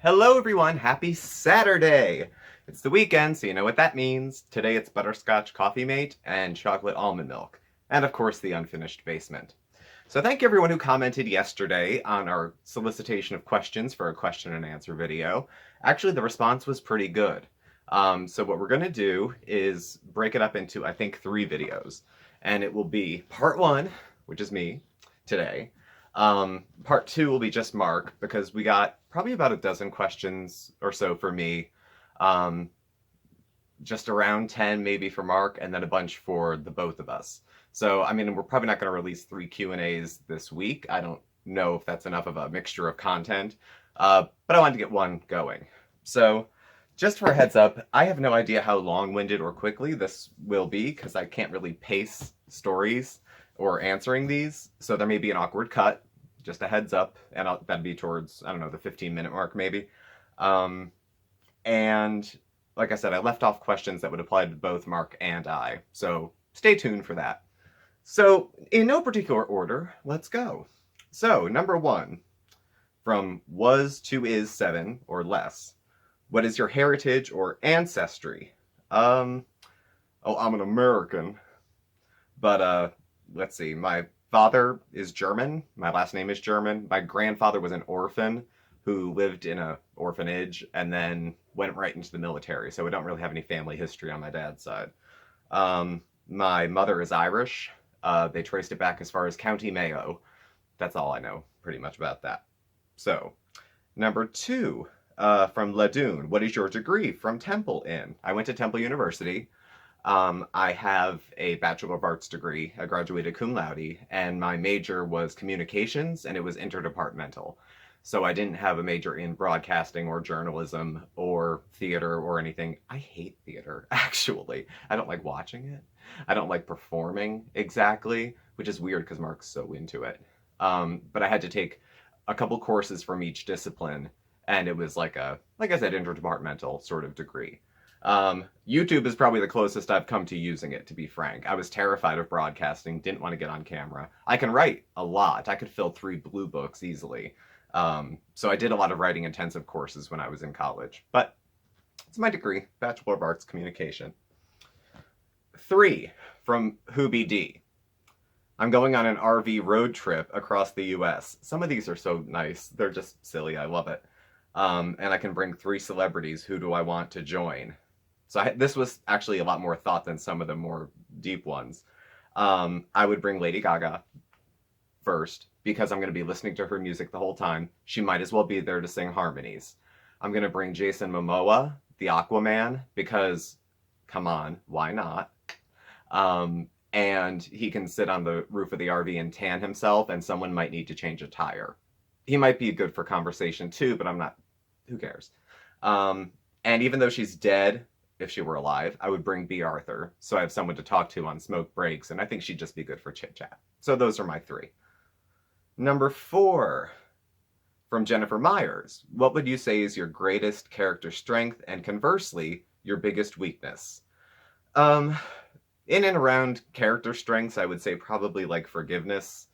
Hello everyone, happy Saturday! It's the weekend, so you know what that means. Today it's butterscotch coffee mate and chocolate almond milk. And of course the unfinished basement. So thank you everyone who commented yesterday on our solicitation of questions for a question and answer video. Actually the response was pretty good. So what we're going to do is break it up into I think 3 videos. And it will be part 1, which is me, today. Part 2 will be just Mark, because we got probably about a dozen questions or so for me. Just around 10 maybe for Mark, and then a bunch for the both of us. So, I mean, we're probably not going to release 3 Q&As this week. I don't know if that's enough of a mixture of content, but I wanted to get one going. So, just for a heads up, I have no idea how long-winded or quickly this will be, because I can't really pace stories or answering these, so there may be an awkward cut, just a heads up, and that'd be towards, I don't know, the 15-minute mark maybe. And like I said, I left off questions that would apply to both Mark and I, so stay tuned for that. So, in no particular order, let's go. So, number 1, from was to is 7 or less. What is your heritage or ancestry? Oh, I'm an American. But, let's see, my father is German. My last name is German. My grandfather was an orphan who lived in an orphanage and then went right into the military. So we don't really have any family history on my dad's side. My mother is Irish. They traced it back as far as County Mayo. That's all I know pretty much about that. So, number 2, from Ladune. What is your degree from Temple in? I went to Temple University. I have a Bachelor of Arts degree. I graduated cum laude, and my major was communications, and it was interdepartmental. So I didn't have a major in broadcasting or journalism or theater or anything. I hate theater, actually. I don't like watching it. I don't like performing exactly, which is weird because Mark's so into it. But I had to take a couple courses from each discipline, and it was like I said, interdepartmental sort of degree. YouTube is probably the closest I've come to using it, to be frank. I was terrified of broadcasting, didn't want to get on camera. I can write a lot. I could fill 3 blue books easily. So I did a lot of writing intensive courses when I was in college. But it's my degree, Bachelor of Arts Communication. 3, from Hoobie D. I'm going on an RV road trip across the US. Some of these are so nice. They're just silly. I love it. And I can bring 3 celebrities. Who do I want to join? So this was actually a lot more thought than some of the more deep ones. I would bring Lady Gaga first, because I'm going to be listening to her music the whole time. She might as well be there to sing harmonies. I'm going to bring Jason Momoa, the Aquaman, because, come on, why not? And he can sit on the roof of the RV and tan himself, and someone might need to change a tire. He might be good for conversation too, but I'm not, who cares? And even though she's dead, if she were alive, I would bring B. Arthur, so I have someone to talk to on smoke breaks, and I think she'd just be good for chit-chat. So those are my 3. Number 4, from Jennifer Myers. What would you say is your greatest character strength, and conversely, your biggest weakness? In and around character strengths, I would say probably like forgiveness.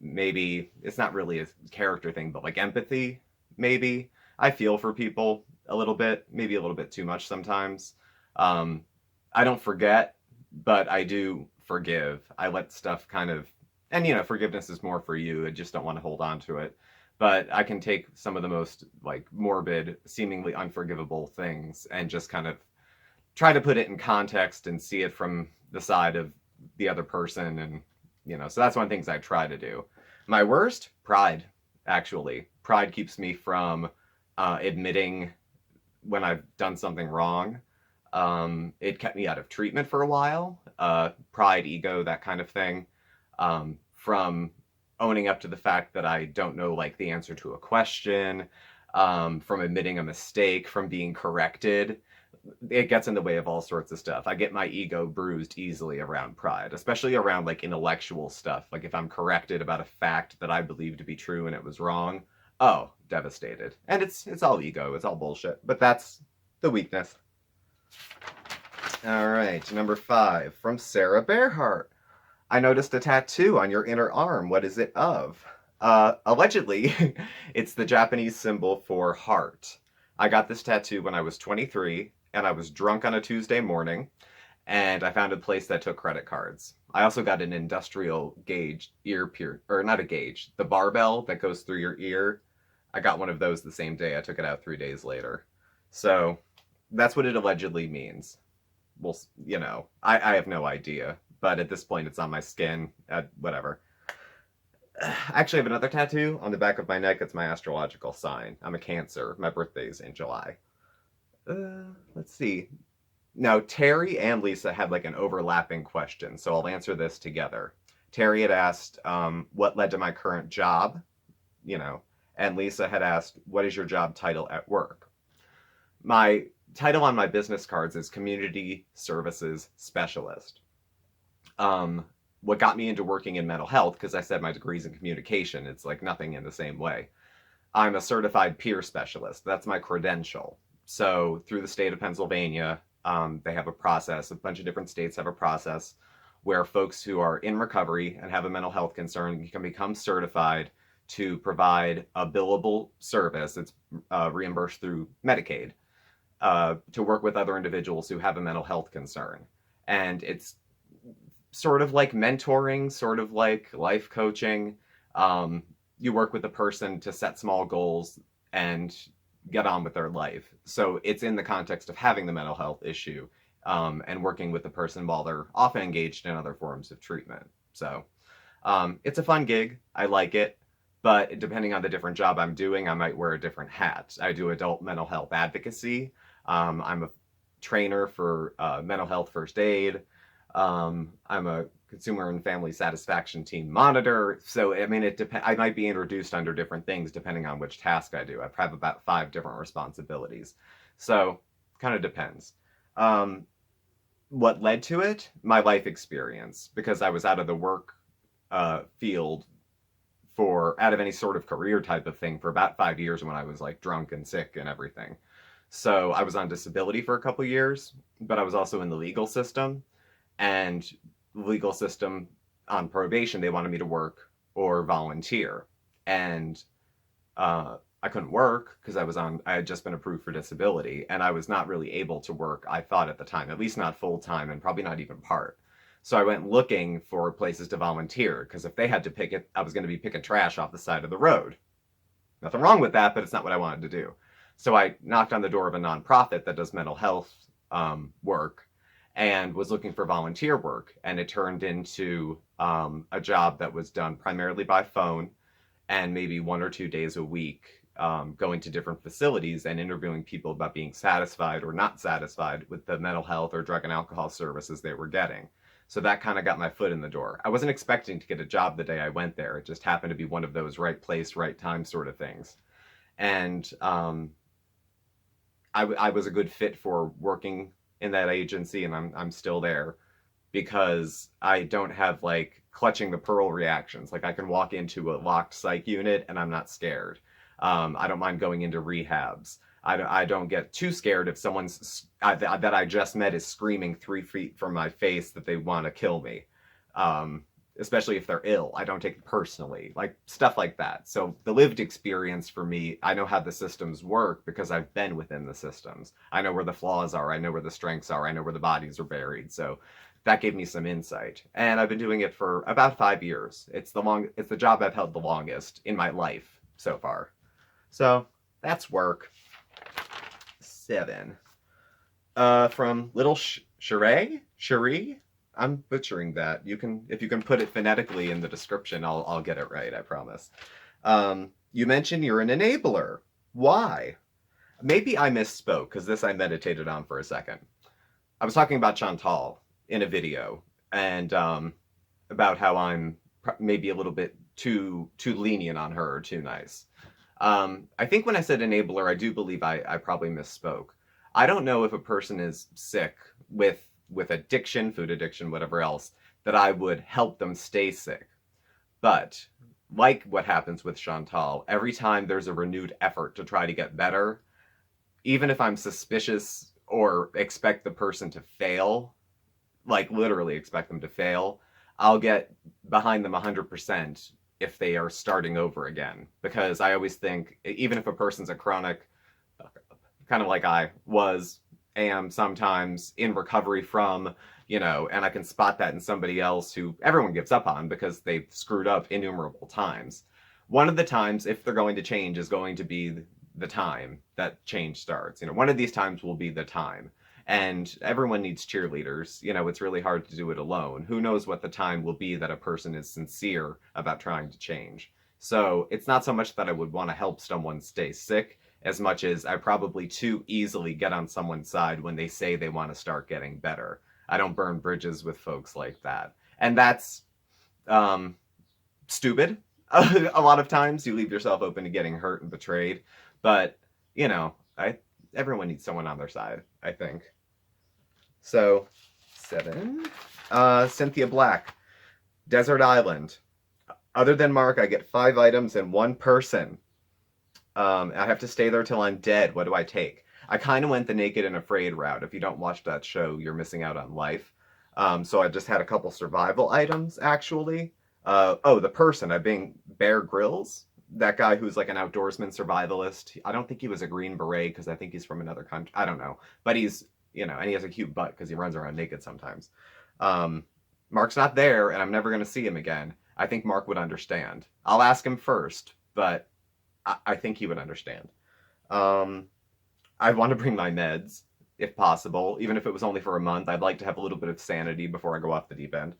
Maybe, it's not really a character thing, but like empathy, maybe. I feel for people a little bit, maybe a little bit too much sometimes. I don't forget, but I do forgive. I let stuff kind of, and forgiveness is more for you. I just don't want to hold on to it. But I can take some of the most like morbid, seemingly unforgivable things and just kind of try to put it in context and see it from the side of the other person. And, so that's one of the things I try to do. My worst? Pride, actually. Pride keeps me from admitting when I've done something wrong. It kept me out of treatment for a while. Pride, ego, that kind of thing. From owning up to the fact that I don't know like the answer to a question, from admitting a mistake, from being corrected. It gets in the way of all sorts of stuff. I get my ego bruised easily around pride, especially around like intellectual stuff. Like if I'm corrected about a fact that I believe to be true and it was wrong, oh, devastated. And it's all ego, it's all bullshit. But that's the weakness. All right, number 5, from Sarah Bearhart. I noticed a tattoo on your inner arm. What is it of? Allegedly, it's the Japanese symbol for heart. I got this tattoo when I was 23, and I was drunk on a Tuesday morning, and I found a place that took credit cards. I also got an industrial gauge ear pierce, or not a gauge, the barbell that goes through your ear. I got one of those the same day. I took it out 3 days later. So that's what it allegedly means. Well, I have no idea, but at this point it's on my skin. Whatever. Actually, I have another tattoo on the back of my neck. It's my astrological sign. I'm a Cancer. My birthday's in July. Let's see. Now, Terry and Lisa had like an overlapping question, so I'll answer this together. Terry had asked, what led to my current job? And Lisa had asked, what is your job title at work? My title on my business cards is Community Services Specialist. What got me into working in mental health, because I said my degree's in communication, it's like nothing in the same way. I'm a certified peer specialist. That's my credential. So through the state of Pennsylvania, they have a process, a bunch of different states have a process where folks who are in recovery and have a mental health concern can become certified to provide a billable service. It's reimbursed through Medicaid to work with other individuals who have a mental health concern. And it's sort of like mentoring, sort of like life coaching. You work with a person to set small goals and get on with their life. So it's in the context of having the mental health issue and working with the person while they're often engaged in other forms of treatment. So it's a fun gig. I like it. But depending on the different job I'm doing, I might wear a different hat. I do adult mental health advocacy. I'm a trainer for mental health first aid. I'm a consumer and family satisfaction team monitor. So, I mean, I might be introduced under different things depending on which task I do. I have about 5 different responsibilities. So, kind of depends. What led to it? My life experience, because I was out of the work field out of any sort of career type of thing for about 5 years when I was like drunk and sick and everything. So I was on disability for a couple years, but I was also in the legal system. And the legal system on probation, they wanted me to work or volunteer. And I couldn't work because I had just been approved for disability, and I was not really able to work, I thought at the time, at least not full time and probably not even part. So I went looking for places to volunteer, because if they had to pick it, I was going to be picking trash off the side of the road. Nothing wrong with that, but it's not what I wanted to do. So I knocked on the door of a nonprofit that does mental health work and was looking for volunteer work. And it turned into a job that was done primarily by phone and maybe 1 or 2 days a week, going to different facilities and interviewing people about being satisfied or not satisfied with the mental health or drug and alcohol services they were getting. So that kind of got my foot in the door. I wasn't expecting to get a job the day I went there. It just happened to be one of those right place, right time sort of things. And I was a good fit for working in that agency, and I'm still there because I don't have like clutching the pearl reactions. Like I can walk into a locked psych unit and I'm not scared. I don't mind going into rehabs. I don't get too scared if someone's that I just met is screaming 3 feet from my face that they want to kill me, especially if they're ill. I don't take it personally, like stuff like that. So the lived experience for me, I know how the systems work because I've been within the systems. I know where the flaws are. I know where the strengths are. I know where the bodies are buried. So that gave me some insight. And I've been doing it for about 5 years. It's the job I've held the longest in my life so far. So that's work. 7. From Little Cherie? I'm butchering that. If you can put it phonetically in the description, I'll get it right, I promise. You mentioned you're an enabler. Why? Maybe I misspoke, because this I meditated on for a second. I was talking about Chantal in a video, and about how I'm maybe a little bit too lenient on her, or too nice. I think when I said enabler, I do believe I probably misspoke. I don't know if a person is sick with addiction, food addiction, whatever else, that I would help them stay sick. But like what happens with Chantal, every time there's a renewed effort to try to get better, even if I'm suspicious or expect the person to fail, like literally expect them to fail, I'll get behind them 100%. if they are starting over again. Because I always think, even if a person's a chronic, kind of like I am sometimes in recovery from, and I can spot that in somebody else who everyone gives up on because they've screwed up innumerable times. One of the times, if they're going to change, is going to be the time that change starts. One of these times will be the time. And everyone needs cheerleaders. It's really hard to do it alone. Who knows what the time will be that a person is sincere about trying to change. So it's not so much that I would want to help someone stay sick, as much as I probably too easily get on someone's side when they say they want to start getting better. I don't burn bridges with folks like that. And that's stupid. A lot of times you leave yourself open to getting hurt and betrayed. But, everyone needs someone on their side, I think. So, 7. Cynthia Black. Desert Island. Other than Mark, I get 5 items and 1 person. I have to stay there till I'm dead. What do I take? I kind of went the Naked and Afraid route. If you don't watch that show, you're missing out on life. So I just had a couple survival items, actually. The person. I'm being Bear Grylls. That guy who's like an outdoorsman survivalist. I don't think he was a Green Beret because I think he's from another country. I don't know. But he's, and he has a cute butt because he runs around naked sometimes. Mark's not there, and I'm never going to see him again. I think Mark would understand. I'll ask him first, but I think he would understand. I want to bring my meds, if possible, even if it was only for a month. I'd like to have a little bit of sanity before I go off the deep end.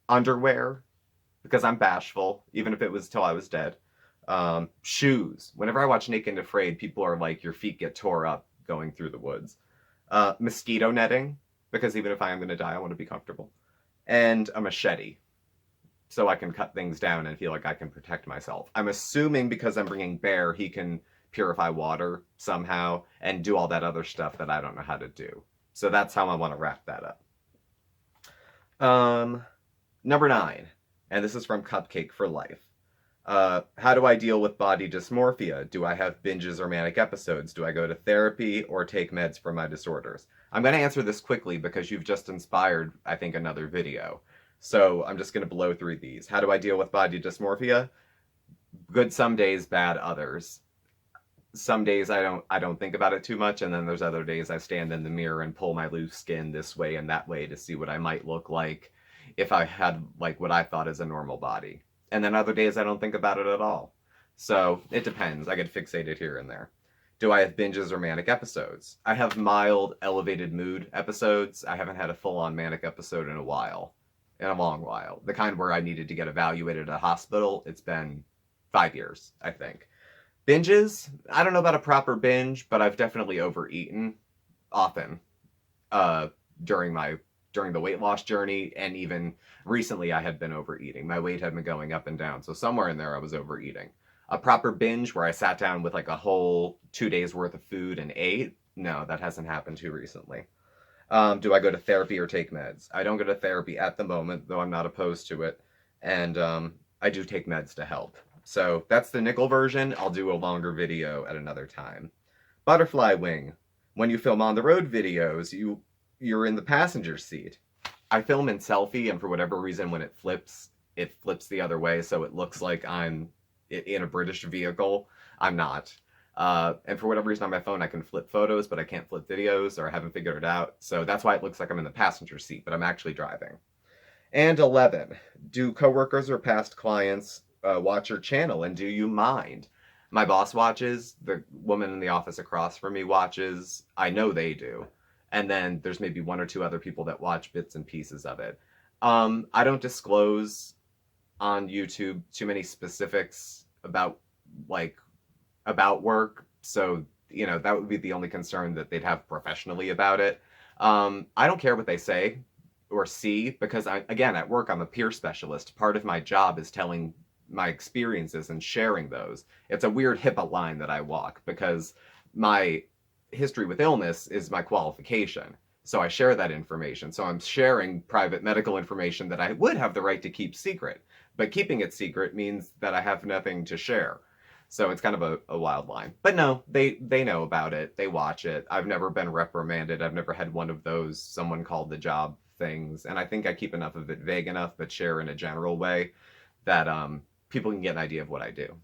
Underwear, because I'm bashful, even if it was till I was dead. Shoes. Whenever I watch Naked and Afraid, people are like, your feet get tore up going through the woods. Mosquito netting, because even if I am going to die, I want to be comfortable. And a machete, so I can cut things down and feel like I can protect myself. I'm assuming because I'm bringing Bear, he can purify water somehow and do all that other stuff that I don't know how to do. So that's how I want to wrap that up. Number 9, and this is from Cupcake for Life. How do I deal with body dysmorphia? Do I have binges or manic episodes? Do I go to therapy or take meds for my disorders? I'm going to answer this quickly because you've just inspired, I think, another video. So I'm just going to blow through these. How do I deal with body dysmorphia? Good some days, bad others. Some days I don't think about it too much, and then there's other days I stand in the mirror and pull my loose skin this way and that way to see what I might look like if I had like what I thought is a normal body. And then other days I don't think about it at all. So it depends. I get fixated here and there. Do I have binges or manic episodes? I have mild, elevated mood episodes. I haven't had a full-on manic episode in a while. In a long while. The kind where I needed to get evaluated at a hospital. It's been 5 years, I think. Binges? I don't know about a proper binge, but I've definitely overeaten often during the weight loss journey, and even recently I had been overeating. My weight had been going up and down, so somewhere in there I was overeating. A proper binge where I sat down with like a whole 2 days worth of food and ate? No, that hasn't happened too recently. Do I go to therapy or take meds? I don't go to therapy at the moment, though I'm not opposed to it. And I do take meds to help. So that's the nickel version. I'll do a longer video at another time. Butterfly wing. When you film on the road videos, you're in the passenger seat. I film in selfie, and for whatever reason, when it flips the other way, so it looks like I'm in a British vehicle. I'm not. And for whatever reason on my phone, I can flip photos, but I can't flip videos, or I haven't figured it out. So that's why it looks like I'm in the passenger seat, but I'm actually driving. And 11, do coworkers or past clients watch your channel, and do you mind? My boss watches, the woman in the office across from me watches, I know they do. And then there's maybe 1 or 2 other people that watch bits and pieces of it. I don't disclose on YouTube too many specifics about work, so that would be the only concern that they'd have professionally about it. I don't care what they say or see, because again, at work I'm a peer specialist. Part of my job is telling my experiences and sharing those. It's a weird HIPAA line that I walk, because my history with illness is my qualification, so I share that information. So I'm sharing private medical information that I would have the right to keep secret, but keeping it secret means that I have nothing to share. So it's kind of a wild line. But no, they know about it. They watch it. I've never been reprimanded. I've never had one of those someone called the job things. And I think I keep enough of it vague enough, but share in a general way, that people can get an idea of what I do.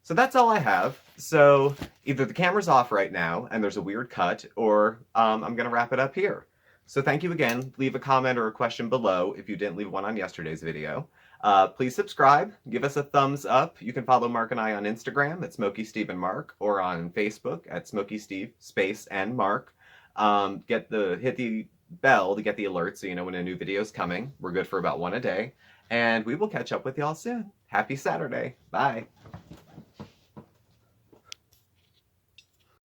So that's all I have. So either the camera's off right now and there's a weird cut, or I'm going to wrap it up here. So thank you again. Leave a comment or a question below if you didn't leave one on yesterday's video. Please subscribe. Give us a thumbs up. You can follow Mark and I on Instagram at SmokeySteveAndMarc, or on Facebook at SmokeySteveAndMarc. Hit the bell to get the alerts so you know when a new video is coming. We're good for about one a day. And we will catch up with y'all soon. Happy Saturday. Bye.